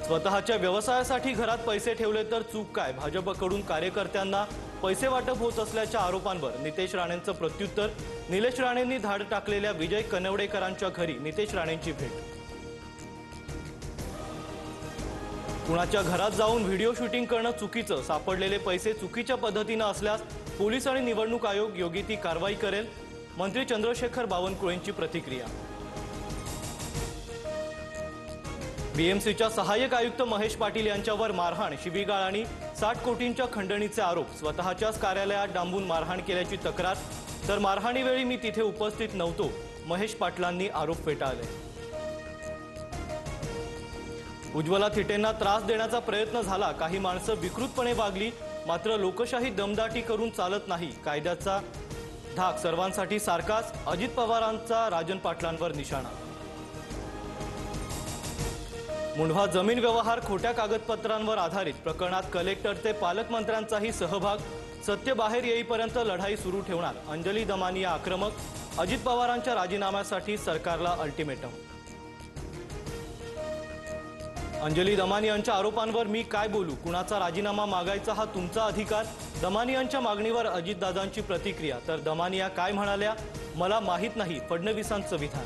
स्वतःच्या व्यवसायासाठी घरात पैसे ठेवले तर चूक काय? भाजपकडून कार्यकर्त्यांना पैसे वाटप होत असल्याच्या आरोपांवर नितेश राणेंचं प्रत्युत्तर। निलेश राणेंनी धाड टाकलेल्या विजय कनवडेकरांच्या घरी नितेश राणेंची भेट। कुणाच्या घरात जाऊन व्हिडिओ शूटिंग करणं चुकीचं, सापडलेले पैसे चुकीच्या पद्धतीने असल्यास पोलीस आणि निवडणूक आयोग योग्य ती कारवाई करेल। मंत्री चंद्रशेखर बावनकुळेंची प्रतिक्रिया। बीएमसीच्या सहाय्यक आयुक्त महेश पाटील यांच्यावर मारहाण, शिवीगाळ आणि 60 कोटींच्या खंडणीचे आरोप। स्वतःच्याच कार्यालयात डांबून मारहाण केल्याची तक्रार, तर मारहाणीवेळी मी तिथे उपस्थित नव्हतो, महेश पाटलांनी आरोप फेटाळले। उज्ज्वला थिटेंना त्रास देण्याचा प्रयत्न झाला, काही माणसं विकृतपणे वागली, मात्र लोकशाही दमदाटी करून चालत नाही, कायद्याचा धाक सर्वांसाठी सारखाच, अजित पवारांचा राजन पाटलांवर निशाणा। मुंढवा जमीन व्यवहार खोट्या कागदपत्रांवर आधारित प्रकरणात कलेक्टर ते पालकमंत्र्यांचाही सहभाग, सत्य बाहेर येईपर्यंत लढाई सुरू ठेवणार, अंजली दमानिया आक्रमक। अजित पवारांच्या राजीनाम्यासाठी सरकारला अल्टिमेटम। अंजली दमानियांच्या आरोपांवर मी काय बोलू, कुणाचा राजीनामा मागायचा हा तुमचा अधिकार। दमानियांच्या मागणीवर अजितदादांची प्रतिक्रिया, तर दमानिया काय म्हणाल्या, मला माहित नाही, फडणवीसांचं विधान।